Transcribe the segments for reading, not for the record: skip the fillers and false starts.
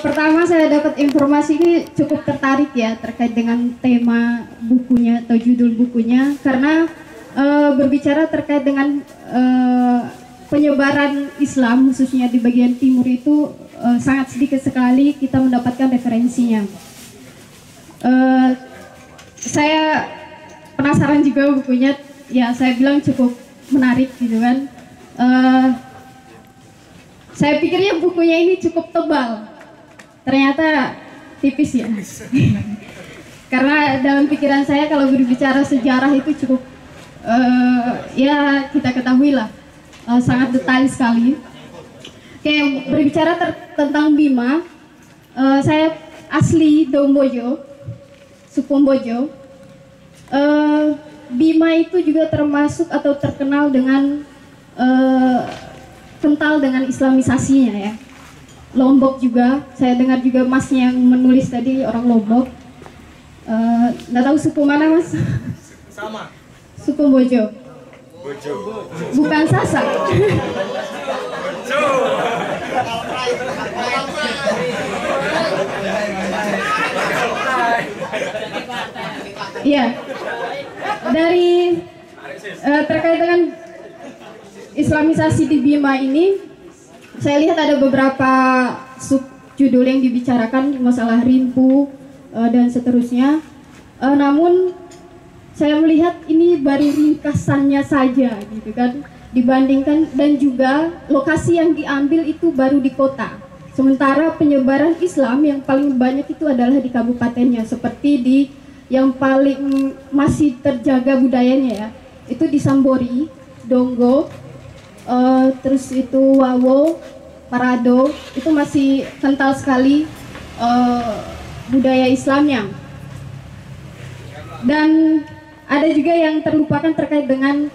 Pertama saya dapat informasi ini cukup tertarik ya terkait dengan tema bukunya atau judul bukunya, karena berbicara terkait dengan penyebaran Islam khususnya di bagian timur itu sangat sedikit sekali kita mendapatkan referensinya. Saya penasaran juga bukunya, ya saya bilang cukup menarik gitu kan. Saya pikirnya bukunya ini cukup tebal, ternyata tipis ya. Karena dalam pikiran saya kalau berbicara sejarah itu cukup ya kita ketahui lah sangat detail sekali. Kayak berbicara tentang Bima, saya asli Dombojo, Sukombojo. Bima itu juga termasuk atau terkenal dengan kental dengan islamisasinya ya. Lombok juga, saya dengar juga masnya yang menulis tadi orang Lombok. Nggak tahu suku mana mas? Sama. Suku Bojo. Bojo. Bukan Sasak. Bojo. Iya. Dari terkait dengan Islamisasi di Bima ini, saya lihat ada beberapa subjudul yang dibicarakan, masalah Rimpu dan seterusnya. Namun saya melihat ini baru ringkasannya saja gitu kan, dibandingkan, dan juga lokasi yang diambil itu baru di kota. Sementara penyebaran Islam yang paling banyak itu adalah di kabupatennya, seperti di yang paling masih terjaga budayanya ya, itu di Sambori, Donggo, terus itu Wawo, Parado, itu masih kental sekali budaya Islamnya. Dan ada juga yang terlupakan terkait dengan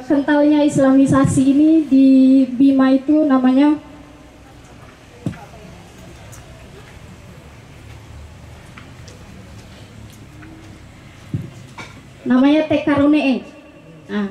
kentalnya Islamisasi ini di Bima itu namanya Tekarone. Nah,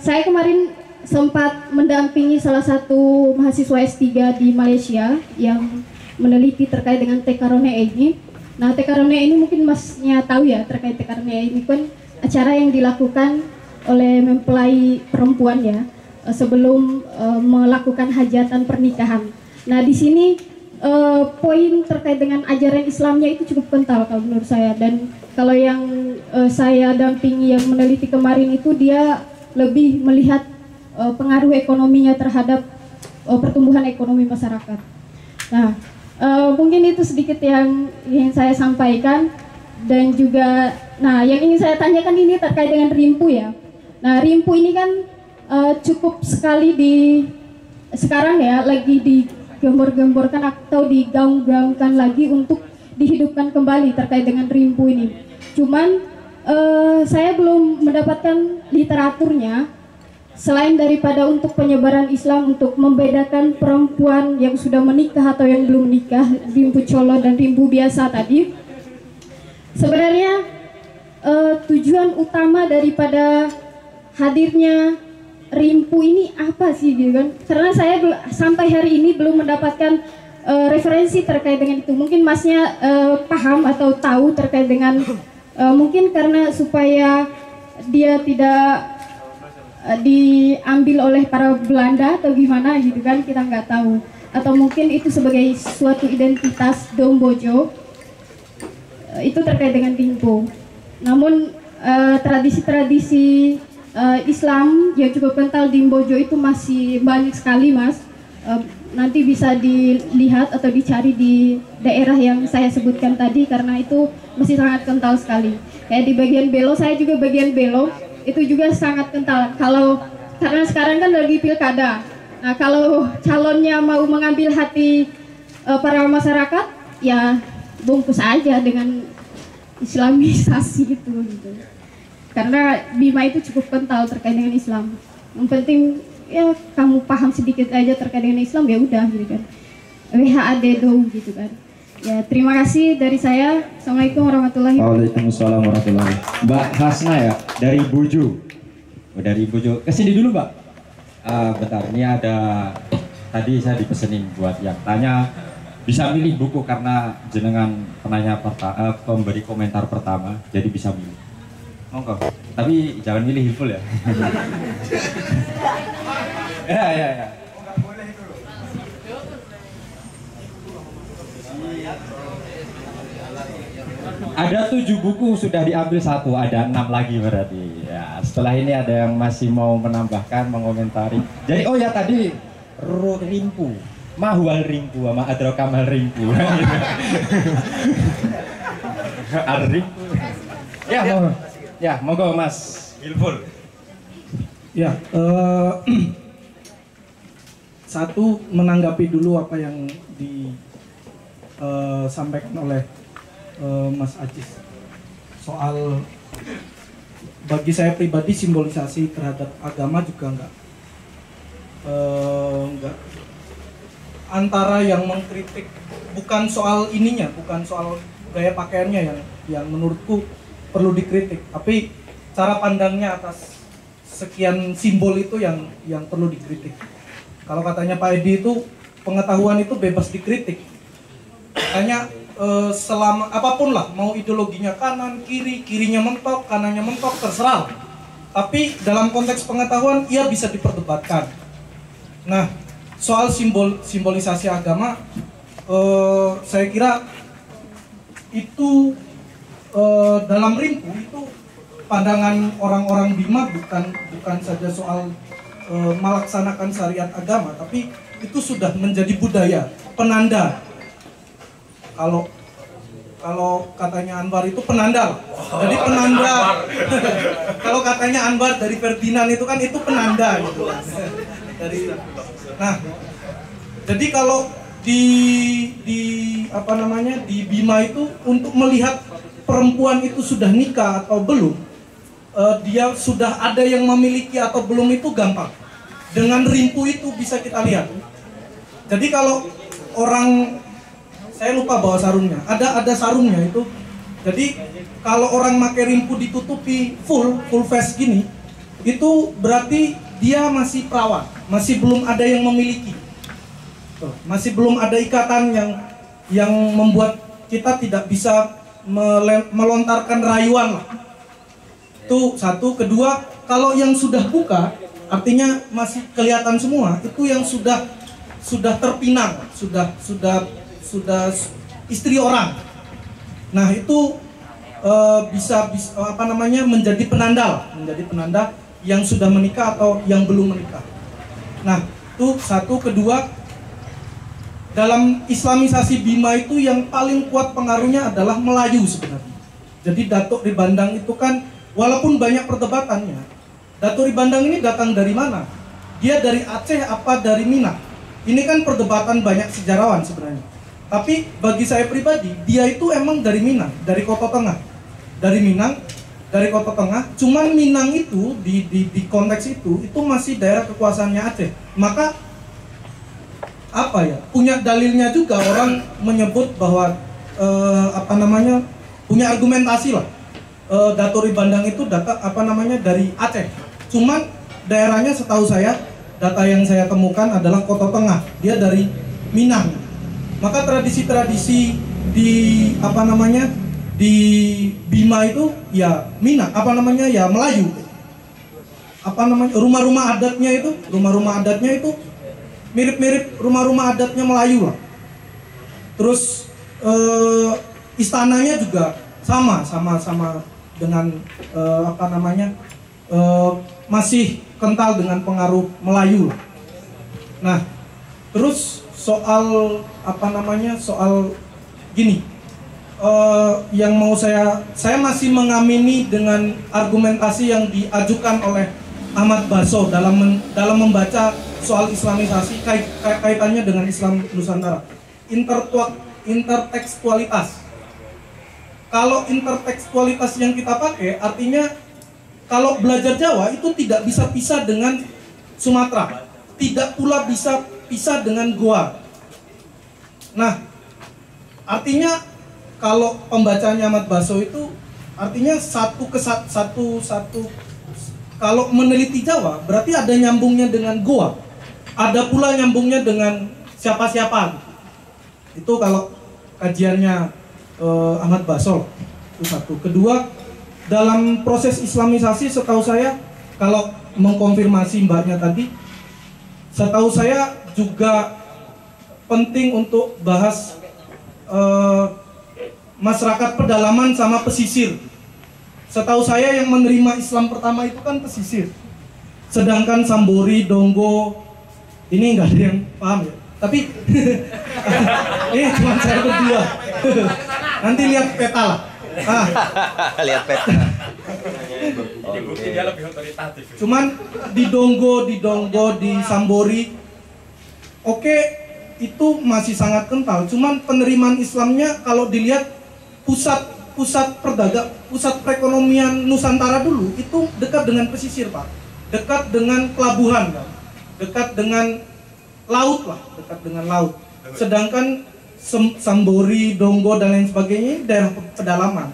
saya kemarin sempat mendampingi salah satu mahasiswa S3 di Malaysia yang meneliti terkait dengan Tekarone ini. Nah, Tekarone ini mungkin masnya tahu ya, terkait Tekarone ini kan acara yang dilakukan oleh mempelai perempuan ya sebelum melakukan hajatan pernikahan. Nah, di sini poin terkait dengan ajaran Islamnya itu cukup kental kalau menurut saya, dan kalau yang saya dampingi yang meneliti kemarin itu dia lebih melihat pengaruh ekonominya terhadap pertumbuhan ekonomi masyarakat. Nah, mungkin itu sedikit yang ingin saya sampaikan, dan juga nah yang ingin saya tanyakan ini terkait dengan Rimpu ya. Nah, Rimpu ini kan cukup sekali sekarang ya lagi digembor-gemborkan atau digaung-gaungkan lagi untuk dihidupkan kembali terkait dengan Rimpu ini. Cuman saya belum mendapatkan literaturnya selain daripada untuk penyebaran Islam, untuk membedakan perempuan yang sudah menikah atau yang belum menikah, Rimpu Colo dan Rimpu biasa tadi. Sebenarnya tujuan utama daripada hadirnya Rimpu ini apa sih gitu kan? Karena saya sampai hari ini belum mendapatkan referensi terkait dengan itu. Mungkin masnya paham atau tahu terkait dengan mungkin karena supaya dia tidak diambil oleh para Belanda atau gimana gitu kan, kita nggak tahu. Atau mungkin itu sebagai suatu identitas Dombojo, itu terkait dengan Rimpu. Namun tradisi-tradisi Islam yang cukup kental di Mbojo itu masih banyak sekali mas. Nanti bisa dilihat atau dicari di daerah yang saya sebutkan tadi, karena itu masih sangat kental sekali. Kayak di bagian Belo, saya juga bagian Belo, itu juga sangat kental. Karena sekarang kan lagi pilkada. Nah, kalau calonnya mau mengambil hati para masyarakat, ya bungkus aja dengan Islamisasi itu gitu. Karena Bima itu cukup kental terkait dengan Islam. Yang penting ya kamu paham sedikit aja terkait dengan Islam, ya udah gitu kan. WHAD do gitu kan. Ya, terima kasih dari saya. Assalamualaikum warahmatullahi wabarakatuh. Waalaikumsalam warahmatullahi. Mbak Hasna ya, dari Bojo. Dari Bojo. Kesini dulu Mbak. Bentar, ini ada tadi saya dipesenin buat yang tanya bisa milih buku karena jenengan penanya pemberi komentar pertama, jadi bisa milih. Monggo. Tapi jangan milih full ya. Ya. Ada 7 buku sudah diambil 1, ada 6 lagi berarti. Ya, setelah ini ada yang masih mau menambahkan, mengomentari. Jadi oh ya tadi rimpu, mahwal rimpu sama adrokamal rimpu. Rimpu. Ya, monggo Mas Ilful. Ya, satu menanggapi dulu apa yang disampaikan oleh Mas Ajis soal bagi saya pribadi simbolisasi terhadap agama juga enggak antara yang mengkritik bukan soal ininya, bukan soal gaya pakaiannya yang menurutku perlu dikritik, tapi cara pandangnya atas sekian simbol itu yang perlu dikritik. Kalau katanya Pak Edi itu pengetahuan itu bebas dikritik, makanya selama apapun lah, mau ideologinya kanan, kirinya mentok, kanannya mentok, terserah. Tapi dalam konteks pengetahuan, ia bisa diperdebatkan. Nah, soal simbolisasi agama, saya kira itu dalam rimpu itu pandangan orang-orang Bima bukan saja soal melaksanakan syariat agama, tapi itu sudah menjadi budaya, penanda. Kalau katanya Anwar itu penanda, jadi penanda. Kalau katanya Anwar dari Ferdinand itu kan itu penanda gitu. Nah, jadi kalau di Bima itu untuk melihat perempuan itu sudah nikah atau belum, dia sudah ada yang memiliki atau belum itu gampang. Dengan rimpu itu bisa kita lihat. Jadi kalau orang, saya lupa bawa sarungnya, ada sarungnya itu. Jadi kalau orang pakai rimpu ditutupi full face gini, itu berarti dia masih perawan, masih belum ada yang memiliki. Masih belum ada ikatan yang membuat kita tidak bisa melontarkan rayuan lah. Itu satu. Kedua, kalau yang sudah buka, artinya masih kelihatan semua, itu yang sudah terpinang, sudah istri orang. Nah, itu bisa menjadi penanda yang sudah menikah atau yang belum menikah. Nah, itu satu. Kedua, dalam islamisasi Bima itu yang paling kuat pengaruhnya adalah Melayu sebenarnya. Jadi Datuk di Bandang itu kan, walaupun banyak perdebatannya, Datuk di Bandang ini datang dari mana? Dia dari Aceh apa dari Minang? Ini kan perdebatan banyak sejarawan sebenarnya. Tapi bagi saya pribadi, dia itu emang dari Minang, dari Kota Tengah. Dari Kota Tengah, cuman Minang itu di konteks itu masih daerah kekuasaannya Aceh. Maka punya dalilnya juga, orang menyebut bahwa punya argumentasi lah. Datuk di Bandang itu dari Aceh. Cuman daerahnya setahu saya, data yang saya temukan adalah Kota Tengah. Dia dari Minang. Maka tradisi-tradisi di Bima itu ya Minang, ya Melayu. Rumah-rumah adatnya itu mirip-mirip rumah-rumah adatnya Melayu lah. Terus istananya juga sama dengan masih kental dengan pengaruh Melayu. Nah, terus soal gini, yang mau saya masih mengamini dengan argumentasi yang diajukan oleh Ahmad Baso dalam membaca soal islamisasi kaitannya dengan Islam Nusantara. Intertekstualitas. Kalau intertekstualitas yang kita pakai, artinya kalau belajar Jawa itu tidak bisa pisah dengan Sumatera, tidak pula bisa pisah dengan Goa. Nah, artinya kalau pembacanya Ahmad Baso itu artinya satu. Kalau meneliti Jawa berarti ada nyambungnya dengan Goa, ada pula nyambungnya dengan siapa-siapa. Itu kalau kajiannya Ahmad Basol, itu satu. Kedua, dalam proses Islamisasi setahu saya, kalau mengkonfirmasi mbaknya tadi, setahu saya juga penting untuk bahas masyarakat pedalaman sama pesisir. Setahu saya yang menerima Islam pertama itu kan pesisir. Sedangkan Sambori, Donggo, ini nggak ada yang paham ya. Tapi ini cuma saya berdua. Nanti lihat peta lah. Lihat peta. Jadi bukti dia lebih otoritatif. Cuman di Donggo, di Sambori, oke, itu masih sangat kental. Cuman penerimaan Islamnya kalau dilihat pusat perekonomian Nusantara dulu itu dekat dengan pesisir, Pak. Dekat dengan pelabuhan, kan? Dekat dengan laut lah, dekat dengan laut. Sedangkan Sambori, Donggo dan lain sebagainya daerah pedalaman.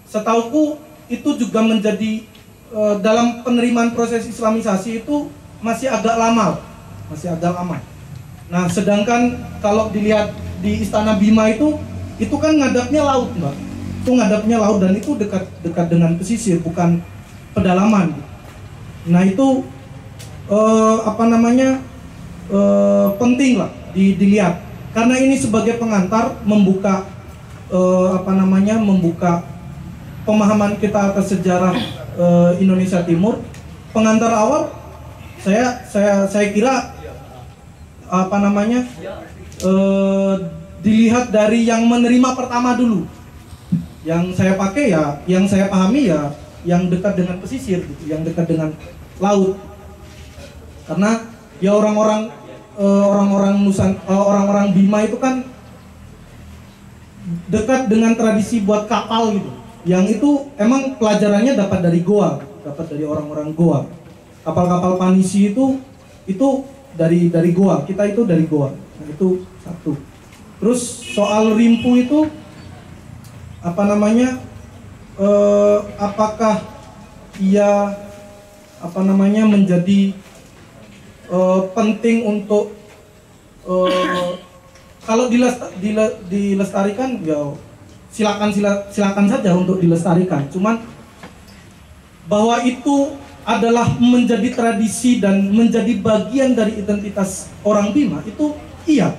Setauku itu juga menjadi dalam penerimaan proses Islamisasi itu masih agak lama. Nah, sedangkan kalau dilihat di Istana Bima itu kan ngadapnya laut, Mbak. Itu ngadapnya laut dan itu dekat dengan pesisir, bukan pedalaman. Nah, itu penting lah dilihat. Karena ini sebagai pengantar membuka membuka pemahaman kita atas sejarah Indonesia Timur. Pengantar awal saya kira dilihat dari yang menerima pertama dulu. Yang saya pakai ya, yang saya pahami ya, yang dekat dengan pesisir, gitu, yang dekat dengan laut. Karena ya orang-orang Bima itu kan dekat dengan tradisi buat kapal gitu. Yang itu emang pelajarannya dapat dari Goa, dapat dari orang-orang Goa. Kapal-kapal Panisi itu dari Goa, kita itu dari Goa. Nah, itu satu. Terus soal Rimpu itu apakah ia menjadi penting untuk kalau dilestarikan ya silakan saja untuk dilestarikan. Cuman bahwa itu adalah menjadi tradisi dan menjadi bagian dari identitas orang Bima itu iya,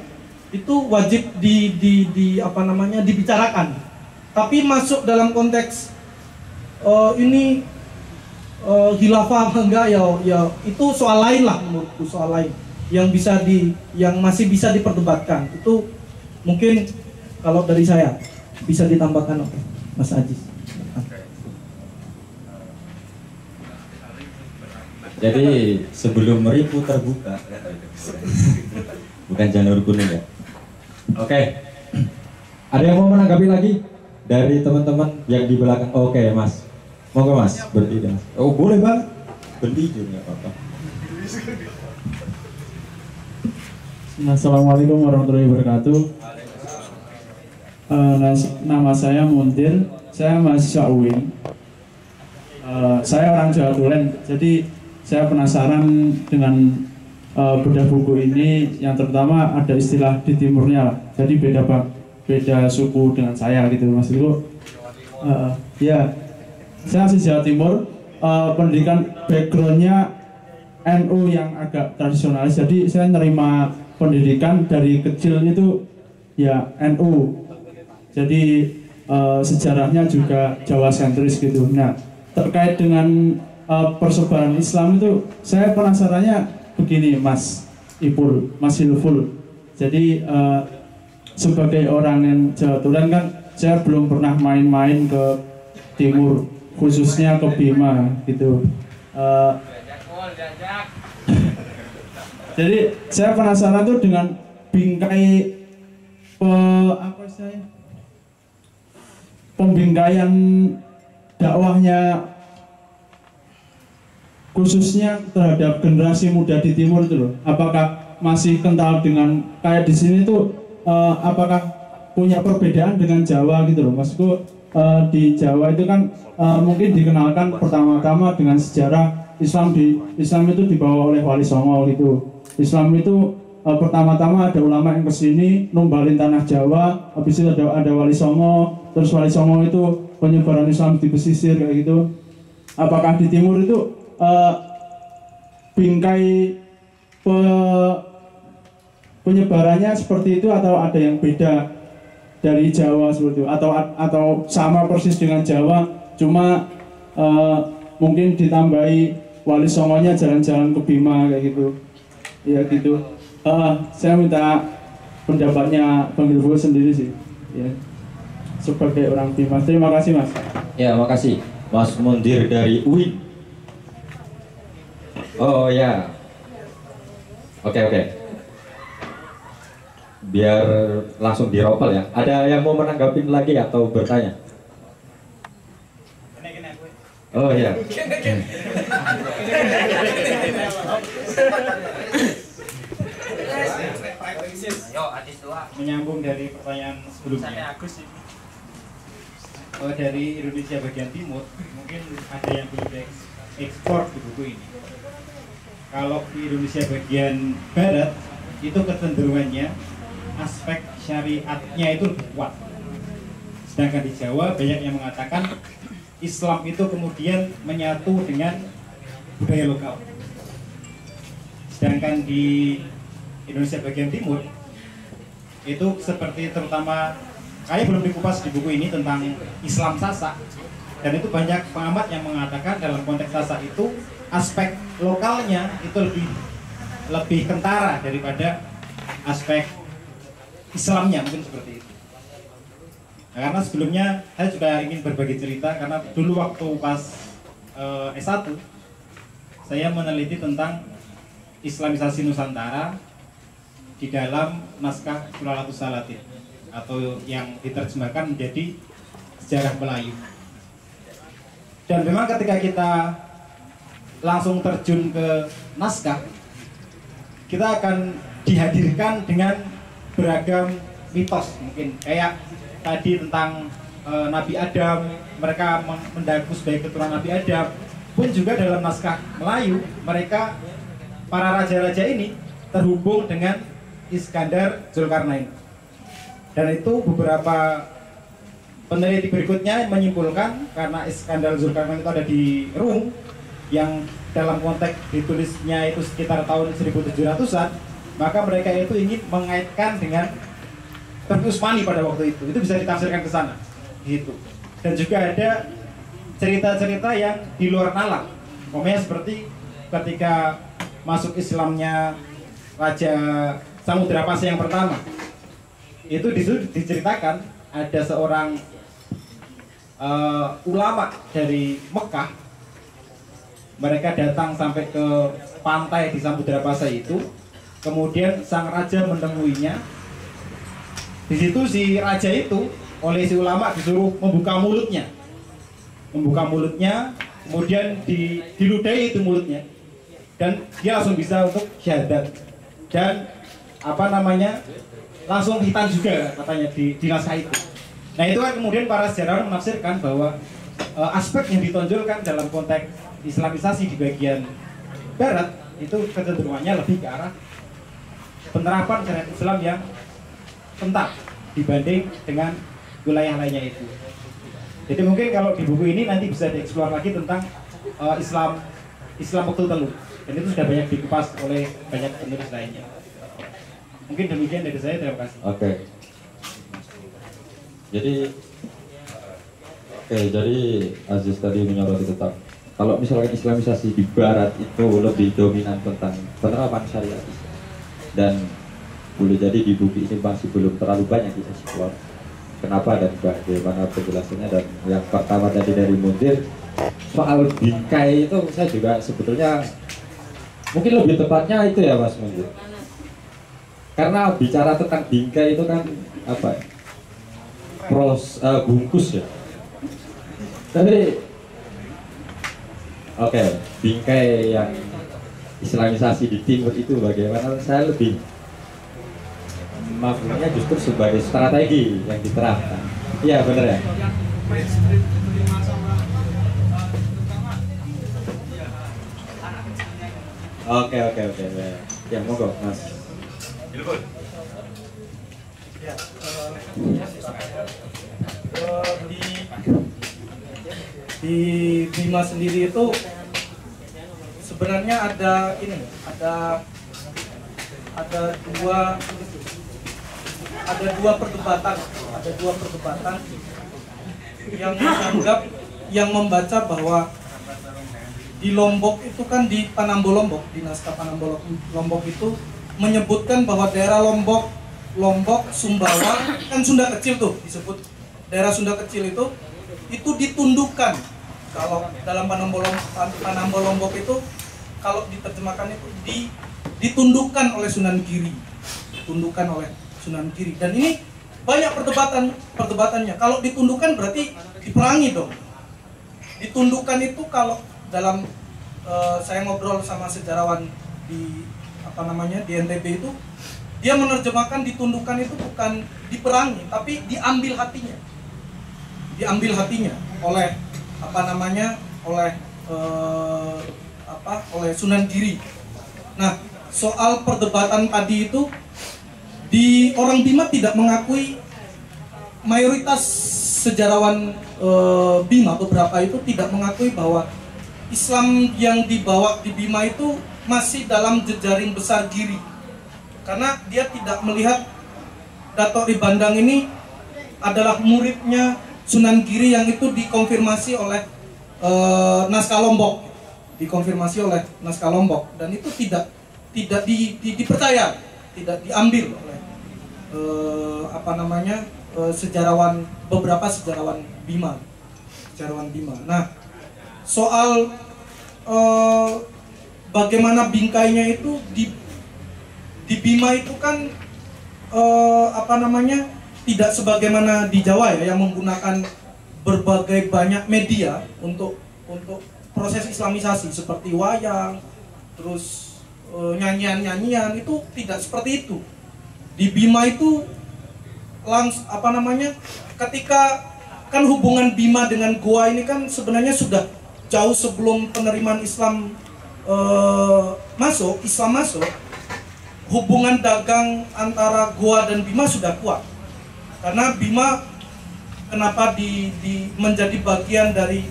itu wajib dibicarakan. Tapi masuk dalam konteks khilafah enggak ya itu soal lain lah, menurutku soal lain yang masih bisa diperdebatkan. Itu mungkin kalau dari saya bisa ditambahkan. Oke, Mas Ajis. Jadi sebelum Rimpu terbuka, bukan janur kuning ya. Oke, ada yang mau menanggapi lagi dari teman-teman yang di belakang? Oke, Mas. Monggo Mas, berdiri Mas. Oh boleh Bang, berdiri juga apa-apa. Assalamualaikum warahmatullahi wabarakatuh. Nama saya Muntir, saya mahasiswa UIN. Saya orang Jawa Tulen, jadi saya penasaran dengan bedah buku ini yang terutama ada istilah di timurnya, jadi beda suku dengan saya gitu Mas Ibu. Ya. Saya asli Jawa Timur, pendidikan backgroundnya NU yang agak tradisionalis, jadi saya nerima pendidikan dari kecil itu ya NU, jadi sejarahnya juga Jawa sentris gitu. Nah, terkait dengan persebaran Islam itu saya penasarannya begini Mas Hilful, jadi sebagai orang yang Jawa Tulen kan saya belum pernah main-main ke timur, khususnya ke Bima gitu. Jadi saya penasaran tuh dengan bingkai pembingkaian dakwahnya khususnya terhadap generasi muda di timur itu loh. Apakah masih kental dengan kayak di sini tuh apakah punya perbedaan dengan Jawa gitu loh Maksudku. Di Jawa itu kan mungkin dikenalkan pertama-tama dengan sejarah Islam itu dibawa oleh Wali Songo gitu. Islam itu pertama-tama ada ulama yang kesini numbalin tanah Jawa, habis itu ada Wali Songo, terus Wali Songo itu penyebaran Islam di pesisir kayak gitu. Apakah di timur itu bingkai penyebarannya seperti itu atau ada yang beda dari Jawa seperti itu, atau sama persis dengan Jawa, cuma mungkin ditambahi Wali Songonya jalan-jalan ke Bima kayak gitu, ya gitu. Saya minta pendapatnya Bang Ilfo sendiri sih, ya, sebagai orang Bima. Terima kasih Mas. Ya, makasih Mas Mundir dari UIN. Oh ya, oke. Biar langsung diropel ya. Ada yang mau menanggapin lagi atau bertanya? Oh ya. Menyambung dari pertanyaan sebelumnya. Dari Indonesia bagian timur, mungkin ada yang belum ekspor di buku ini. Kalau di Indonesia bagian barat, itu kecenderungannya aspek syariatnya itu lebih kuat. Sedangkan di Jawa banyak yang mengatakan Islam itu kemudian menyatu dengan budaya lokal. Sedangkan di Indonesia bagian timur itu seperti terutama kayak belum dikupas di buku ini tentang Islam Sasak, dan itu banyak pengamat yang mengatakan dalam konteks Sasak itu aspek lokalnya itu lebih kentara daripada aspek Islamnya, mungkin seperti itu. Nah, karena sebelumnya saya juga ingin berbagi cerita, karena dulu waktu pas S1 saya meneliti tentang Islamisasi Nusantara di dalam naskah Sulalatus Salatin, atau yang diterjemahkan menjadi Sejarah Melayu. Dan memang ketika kita langsung terjun ke naskah, kita akan dihadirkan dengan beragam mitos, mungkin kayak tadi tentang Nabi Adam, mereka mendaku sebagai keturunan Nabi Adam. Pun juga dalam naskah Melayu, mereka para raja-raja ini terhubung dengan Iskandar Zulkarnain. Dan itu beberapa peneliti berikutnya menyimpulkan karena Iskandar Zulkarnain itu ada di Rum, yang dalam konteks ditulisnya itu sekitar tahun 1700-an, maka mereka itu ingin mengaitkan dengan Turki Utsmani pada waktu itu. Itu bisa ditafsirkan ke sana, gitu. Dan juga ada cerita-cerita yang di luar nalar, umpamanya seperti ketika masuk Islamnya Raja Samudra Pasha yang pertama, itu diceritakan ada seorang ulama dari Mekah. Mereka datang sampai ke pantai di Samudra Pasha itu, kemudian sang raja menemuinya. Di situ si raja itu oleh si ulama disuruh membuka mulutnya, kemudian diludahi itu mulutnya, dan dia langsung bisa untuk syahadat. Dan langsung hitam juga katanya di naskah itu. Nah, itu kan kemudian para sejarawan menafsirkan bahwa aspek yang ditonjolkan dalam konteks Islamisasi di bagian barat itu kecenderungannya lebih ke arah penerapan syariat Islam yang kental dibanding dengan wilayah lainnya itu. Jadi mungkin kalau di buku ini nanti bisa dieksplor lagi tentang Islam waktu telu, dan itu sudah banyak dikupas oleh banyak penulis lainnya. Mungkin demikian dari saya, terima kasih. Oke. Jadi Aziz tadi menyoroti tentang kalau misalkan Islamisasi di Barat itu lebih dominan tentang penerapan syariat Islam, dan boleh jadi di buku ini masih belum terlalu banyak dieksplor kenapa dan bagaimana penjelasannya. Dan yang pertama tadi dari Mundir soal bingkai itu, saya juga sebetulnya mungkin lebih tepatnya itu ya Mas Mundir, karena bicara tentang bingkai itu kan apa ya, bungkus ya. Tapi oke, bingkai yang Islamisasi di timur itu bagaimana, saya lebih maknanya justru sebagai strategi yang diterapkan. Iya benar ya. Oke. Ya monggo Mas. Ya, di Bima sendiri itu sebenarnya ada dua perdebatan yang menganggap, yang membaca bahwa di Lombok itu kan, di Panambo Lombok, di naskah Panambo Lombok itu menyebutkan bahwa daerah Lombok, Sumbawa, kan Sunda kecil tuh disebut daerah Sunda kecil itu ditundukkan. Kalau dalam Panambo Lombok itu, kalau diterjemahkan itu ditundukkan oleh Sunan Giri, dan ini banyak perdebatannya. Kalau ditundukkan berarti diperangi dong. Ditundukkan itu kalau dalam saya ngobrol sama sejarawan di NTB itu, dia menerjemahkan ditundukkan itu bukan diperangi, tapi diambil hatinya oleh oleh Sunan Giri. Nah, soal perdebatan tadi itu, di orang Bima tidak mengakui, mayoritas sejarawan Bima beberapa itu tidak mengakui bahwa Islam yang dibawa di Bima itu masih dalam jejaring besar Giri, karena dia tidak melihat Dato' Ribandang ini adalah muridnya Sunan Giri yang itu dikonfirmasi oleh naskah Lombok, dan itu tidak dipercaya, tidak diambil oleh beberapa sejarawan Bima. Nah, soal bagaimana bingkainya itu di Bima itu kan tidak sebagaimana di Jawa ya, yang menggunakan berbagai banyak media untuk proses islamisasi seperti wayang, terus nyanyian-nyanyian, itu tidak seperti itu. Di Bima itu ketika kan hubungan Bima dengan Goa ini kan sebenarnya sudah jauh sebelum penerimaan Islam masuk, hubungan dagang antara Goa dan Bima sudah kuat. Karena Bima kenapa menjadi bagian dari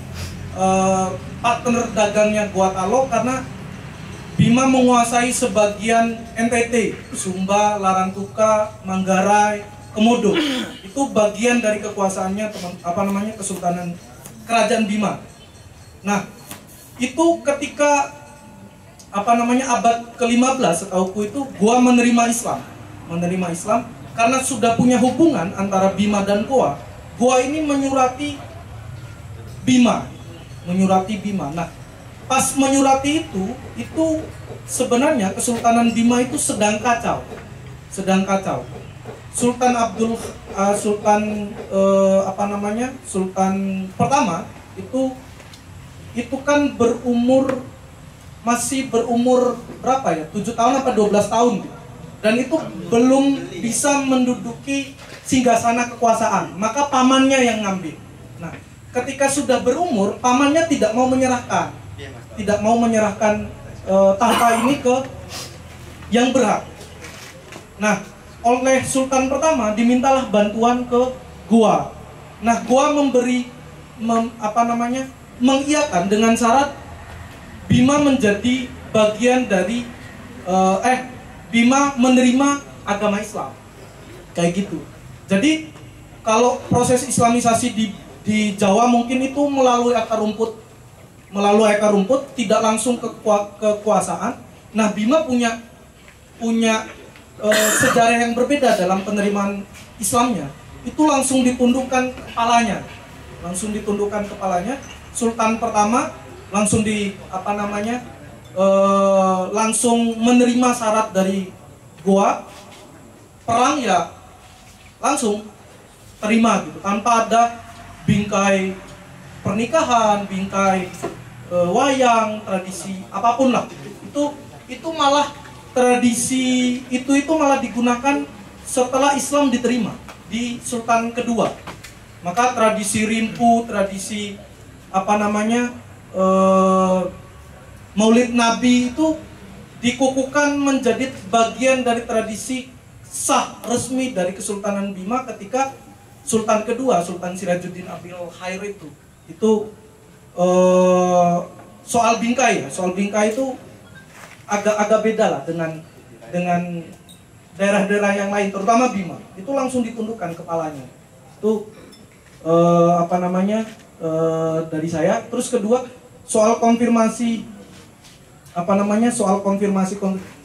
partner dagangnya Goa Talo, karena Bima menguasai sebagian NTT, Sumba, Larangtuka, Manggarai, Komodo. Itu bagian dari kekuasaannya Kesultanan Kerajaan Bima. Nah, itu ketika abad ke-15 setauku itu Goa menerima Islam karena sudah punya hubungan antara Bima dan Goa. Goa ini menyurati Bima. Nah, pas menyurati itu sebenarnya Kesultanan Bima itu sedang kacau. Sultan pertama itu kan masih berumur berapa ya? 7 tahun apa 12 tahun. Dan itu belum bisa menduduki singgasana kekuasaan. Maka pamannya yang ngambil. Nah, ketika sudah berumur, pamannya tidak mau menyerahkan tahta ini ke yang berhak. Nah, oleh Sultan pertama dimintalah bantuan ke Goa. Nah, Goa mengiyakan dengan syarat Bima menjadi bagian dari Bima menerima agama Islam, kayak gitu. Jadi kalau proses Islamisasi di Jawa mungkin itu melalui akar rumput, tidak langsung ke kekuasaan. Nah, Bima punya sejarah yang berbeda dalam penerimaan Islamnya. Itu langsung ditundukkan kepalanya. Sultan pertama langsung langsung menerima syarat dari Goa. Perang ya langsung terima gitu, tanpa ada bingkai pernikahan, bingkai wayang, tradisi apapun lah. Itu malah tradisi itu malah digunakan setelah Islam diterima di Sultan kedua. Maka tradisi rimpu, tradisi Maulid Nabi itu dikukuhkan menjadi bagian dari tradisi sah resmi dari Kesultanan Bima ketika Sultan kedua, Sultan Sirajuddin Abil Khair itu soal bingkai ya. Soal bingkai itu agak beda lah dengan daerah-daerah yang lain, terutama Bima. Itu langsung ditundukkan kepalanya. Itu dari saya. Terus kedua, soal konfirmasi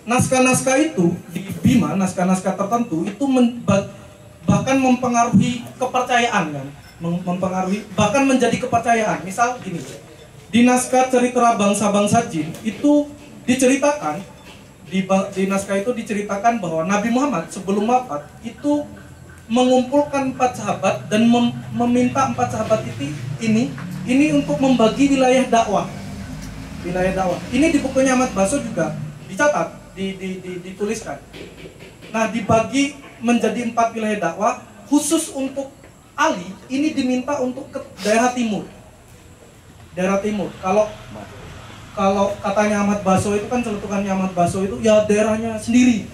naskah-naskah itu di Bima, naskah-naskah tertentu itu bahkan mempengaruhi kepercayaan kan, bahkan menjadi kepercayaan. Misal gini, di naskah cerita bangsa-bangsa jin itu diceritakan, di naskah itu diceritakan bahwa Nabi Muhammad sebelum wafat itu mengumpulkan 4 sahabat dan meminta 4 sahabat ini untuk membagi wilayah dakwah. Ini di bukunya Ahmad Baso juga dicatat, dituliskan. Nah, dibagi menjadi 4 wilayah dakwah. Khusus untuk Ali ini diminta untuk ke daerah timur. Kalau katanya Ahmad Baso itu kan, celetukannya Ahmad Baso itu ya daerahnya sendiri.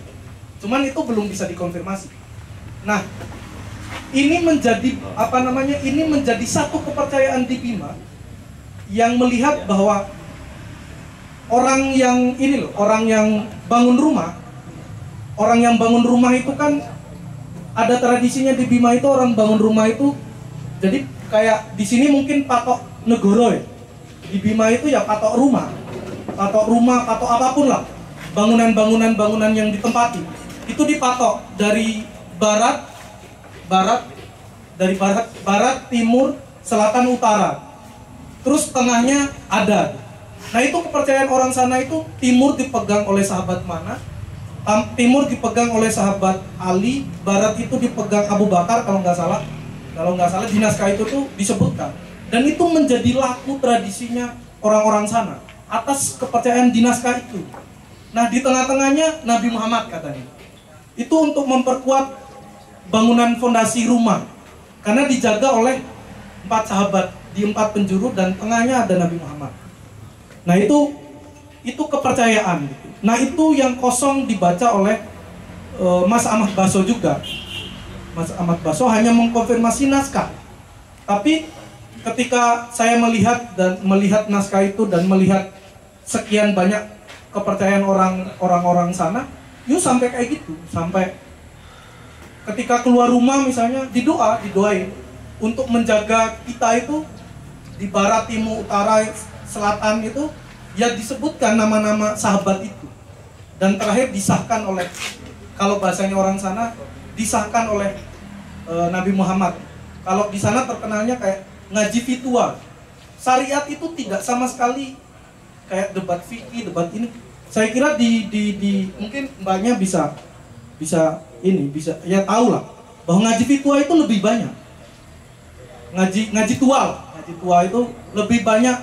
Cuman itu belum bisa dikonfirmasi. Nah, ini menjadi ini menjadi satu kepercayaan di Bima yang melihat bahwa orang yang bangun rumah itu kan ada tradisinya di Bima itu. Orang bangun rumah itu jadi kayak di sini mungkin patok negoro ya. Di Bima itu ya patok rumah, patok apapun lah. Bangunan yang ditempati itu dipatok dari barat, timur, selatan, utara. Terus tengahnya ada. Nah, itu kepercayaan orang sana itu timur dipegang oleh sahabat mana? Timur dipegang oleh sahabat Ali, barat itu dipegang Abu Bakar kalau nggak salah di naskah itu tuh disebutkan. Dan itu menjadi laku tradisinya orang-orang sana atas kepercayaan di naskah itu. Nah, di tengah-tengahnya Nabi Muhammad katanya. Itu untuk memperkuat bangunan fondasi rumah. Karena dijaga oleh 4 sahabat di 4 penjuru dan tengahnya ada Nabi Muhammad. Nah, itu kepercayaan. Nah, itu yang kosong dibaca oleh Mas Ahmad Baso juga. Mas Ahmad Baso hanya mengkonfirmasi naskah. Tapi ketika saya melihat naskah itu dan melihat sekian banyak kepercayaan orang-orang sana, yuk sampai kayak gitu, sampai ketika keluar rumah misalnya didoain untuk menjaga kita itu di barat, timur, utara, selatan itu ya disebutkan nama-nama sahabat itu. Dan terakhir disahkan oleh, kalau bahasanya orang sana, disahkan oleh Nabi Muhammad. Kalau di sana terkenalnya kayak ngaji fitua. Syariat itu tidak sama sekali kayak debat fikih, debat ini. Saya kira di mungkin mbaknya bisa ya tahu lah bahwa ngaji fitua itu lebih banyak. Ngaji tua itu lebih banyak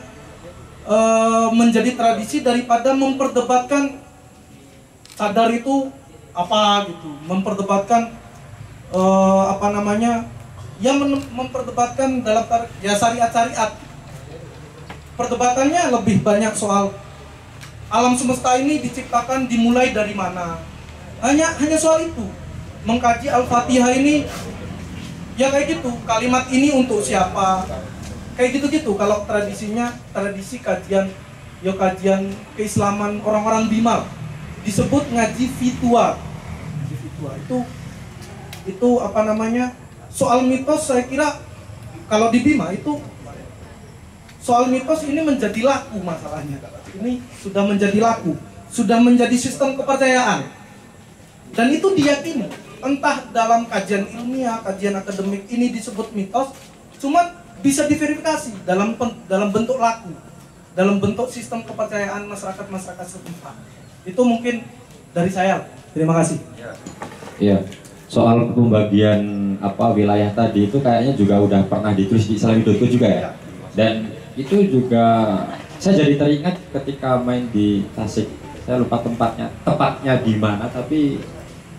menjadi tradisi daripada memperdebatkan cadar itu apa gitu, memperdebatkan memperdebatkan dalam syariat. Perdebatannya lebih banyak soal alam semesta ini diciptakan dimulai dari mana. Hanya soal itu. Mengkaji Al-Fatihah ini ya kayak gitu, kalimat ini untuk siapa? Kayak gitu-gitu. Kalau tradisi kajian keislaman orang-orang Bima disebut ngaji fitua. Itu soal mitos. Saya kira kalau di Bima itu soal mitos ini menjadi laku masalahnya. Ini sudah menjadi laku, sudah menjadi sistem kepercayaan. Dan itu diyakini, entah dalam kajian ilmiah, kajian akademik ini disebut mitos, cuma bisa diverifikasi dalam bentuk laku, dalam bentuk sistem kepercayaan masyarakat setempat. Itu mungkin dari saya. Terima kasih. Iya. Soal pembagian wilayah tadi itu kayaknya juga udah pernah ditulis di islami.co juga ya. Dan itu juga saya jadi teringat ketika main di Tasik. Saya lupa tepatnya di mana, tapi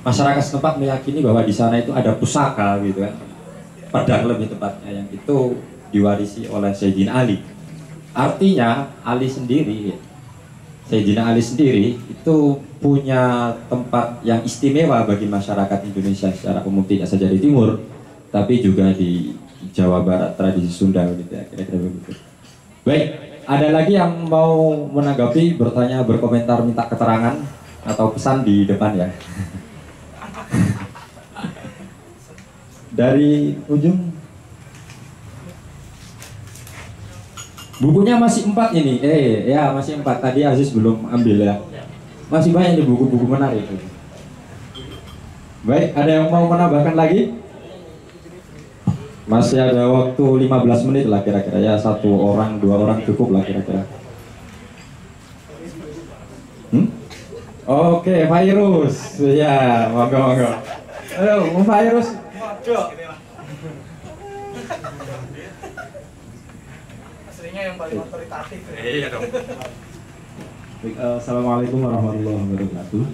masyarakat setempat meyakini bahwa di sana itu ada pusaka gitu kan. Pedang lebih tepatnya, yang itu diwarisi oleh Sayyidina Ali. Artinya Ali sendiri Sayyidina Ali sendiri itu punya tempat yang istimewa bagi masyarakat Indonesia secara umum, tidak saja di timur, tapi juga di Jawa Barat, tradisi Sunda gitu ya, kira-kira begitu. Baik, ada lagi yang mau menanggapi, bertanya, berkomentar, minta keterangan atau pesan di depan ya. Dari ujung. Bukunya masih 4 ini, ya masih 4. Tadi Aziz belum ambil ya. Masih banyak nih buku-buku menarik. Baik, ada yang mau menambahkan lagi? Masih ada waktu 15 menit lah kira-kira ya. 1 orang, 2 orang cukup lah kira-kira. Oke, Virus. Ya, monggo. Ayo, Virus. Yang paling otoritatif. Iya dong. Assalamualaikum warahmatullahi wabarakatuh.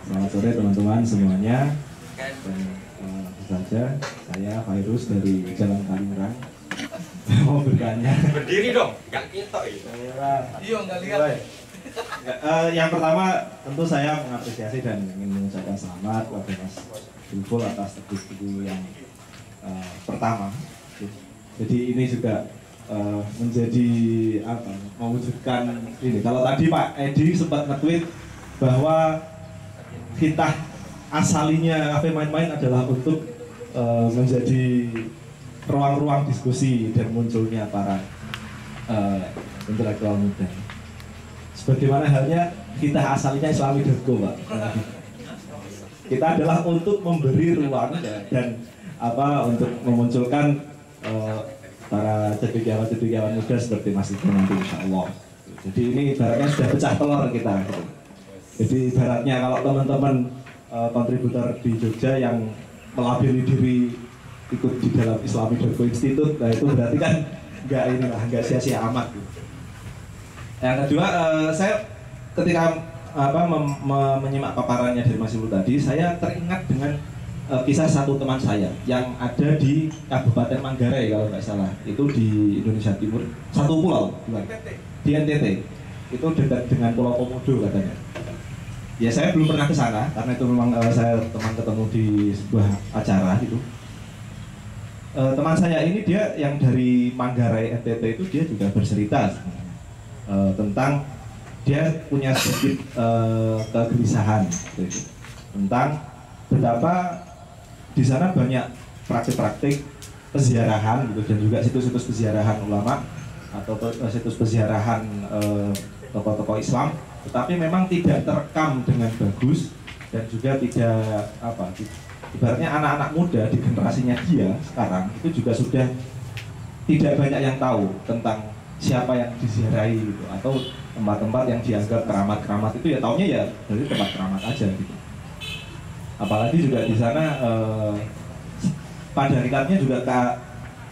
Selamat sore teman-teman semuanya. Dan tentu saja saya Virus dari Jalan Kaliurang. Mau bertanya. Berdiri dong, nggak ketok itu. Iya, nggak lihat. Yang pertama tentu saya mengapresiasi dan ingin mengucapkan selamat kepada Mas Zulful atas terbit buku yang pertama. Jadi ini juga menjadi apa, mewujudkan ini. Kalau tadi Pak Edi sempat nge-tweet bahwa kita asalinya Cafe Main-Main adalah untuk menjadi ruang-ruang diskusi dan munculnya para intelektual muda. Sebagaimana halnya kita asalinya Islami.co, Pak. Kita adalah untuk memberi ruang dan apa, untuk memunculkan para cendekiawan-cendekiawan muda seperti Mas Ibu nanti insya Allah. Jadi ini ibaratnya sudah pecah telur kita. Jadi ibaratnya kalau teman-teman kontributor di Jogja yang melabeli diri ikut di dalam Islami.co Institute, nah itu berarti kan nggak sia-sia amat. Yang kedua, saya ketika menyimak paparannya dari Mas Ibu tadi, saya teringat dengan kisah satu teman saya yang ada di Kabupaten Manggarai kalau nggak salah, itu di Indonesia Timur, satu pulau bukan? Di NTT, itu dekat dengan Pulau Komodo katanya. Ya saya belum pernah ke sana karena itu memang saya teman ketemu di sebuah acara itu. Teman saya ini dia yang dari Manggarai NTT itu dia juga bercerita tentang dia punya sedikit kegelisahan gitu, tentang betapa di sana banyak praktik-praktik peziarahan gitu, dan juga situs-situs peziarahan ulama atau situs peziarahan tokoh-tokoh Islam, tetapi memang tidak terekam dengan bagus dan juga tidak apa, ibaratnya anak-anak muda di generasinya dia sekarang itu juga sudah tidak banyak yang tahu tentang siapa yang diziarahi gitu, atau tempat-tempat yang dianggap keramat-keramat itu ya taunya ya dari tempat keramat aja gitu. Apalagi juga di sana pada hakikatnya juga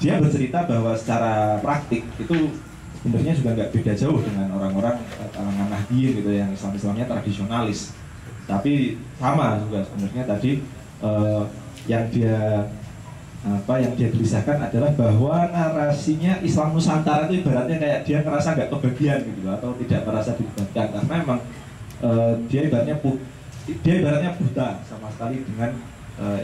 dia bercerita bahwa secara praktik itu sebenarnya juga nggak beda jauh dengan orang-orang kalangan Nahdien gitu yang Islamnya tradisionalis. Tapi sama juga sebenarnya tadi yang dia gelisahkan adalah bahwa narasinya Islam Nusantara itu ibaratnya kayak dia ngerasa nggak kebagian gitu, atau tidak merasa dilibatkan karena memang dia ibaratnya buta sama sekali dengan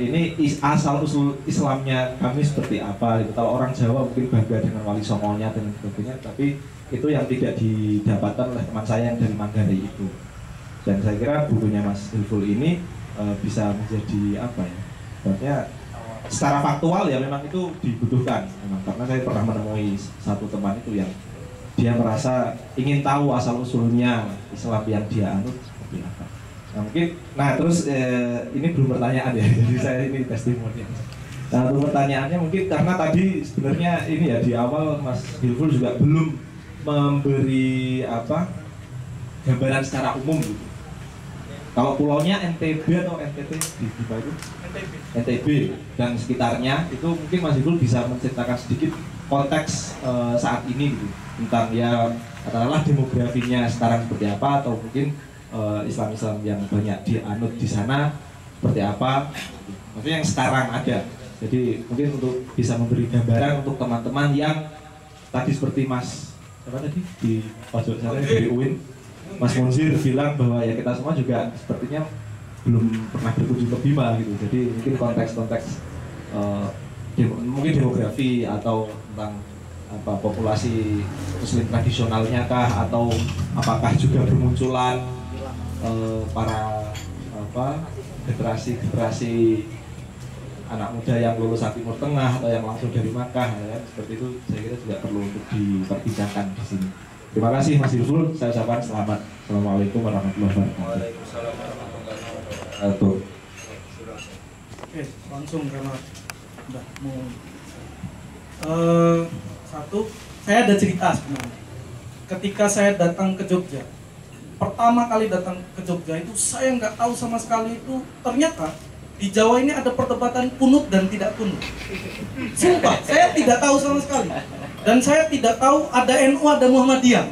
ini asal usul Islamnya kami seperti apa gitu. Kalau orang Jawa mungkin bangga dengan Wali Songonya dan sebagainya, tapi itu yang tidak didapatkan oleh teman saya yang dari Manggarai itu. Dan saya kira bukunya Mas Zulful ini bisa menjadi apa ya, ibaratnya secara faktual ya memang itu dibutuhkan memang, karena saya pernah menemui satu teman itu yang dia merasa ingin tahu asal usulnya Islam yang dia anut seperti apa. Nah mungkin, terus ini belum pertanyaan ya, jadi saya ini testimoni. Nah untuk pertanyaannya mungkin karena tadi sebenarnya ini ya di awal Mas Zulful juga belum memberi gambaran secara umum gitu. Kalau pulaunya NTB atau NTT di mana itu? NTB dan sekitarnya itu mungkin Mas Zulful bisa menceritakan sedikit konteks saat ini gitu, tentang ya katakanlah demografinya sekarang seperti apa, atau mungkin Islam-Islam yang banyak dianut di sana seperti apa, maksudnya yang sekarang ada. Jadi mungkin untuk bisa memberi gambaran untuk teman-teman yang tadi seperti Mas siapa tadi di pojok sana dari UIN Mas Munzir bilang bahwa ya kita semua juga sepertinya belum pernah berkunjung ke Bima gitu. Jadi mungkin konteks-konteks mungkin demografi atau tentang apa populasi muslim tradisionalnya kah, atau apakah juga bermunculan para generasi anak muda yang lulusan Timur Tengah atau yang langsung dari Makkah ya, seperti itu saya kira juga perlu untuk diperbincangkan di sini. Terima kasih Mas Irful, saya ucapkan selamat. Assalamualaikum warahmatullahi wabarakatuh. Waalaikumsalam warahmatullahi wabarakatuh. Oke, langsung karena udah mau satu, saya ada cerita sebenarnya. Ketika saya datang ke Jogja, pertama kali datang ke Jogja itu saya nggak tahu sama sekali itu ternyata di Jawa ini ada perdebatan kunut dan tidak kunut. Sumpah, saya tidak tahu sama sekali. Dan saya tidak tahu ada NU, ada Muhammadiyah.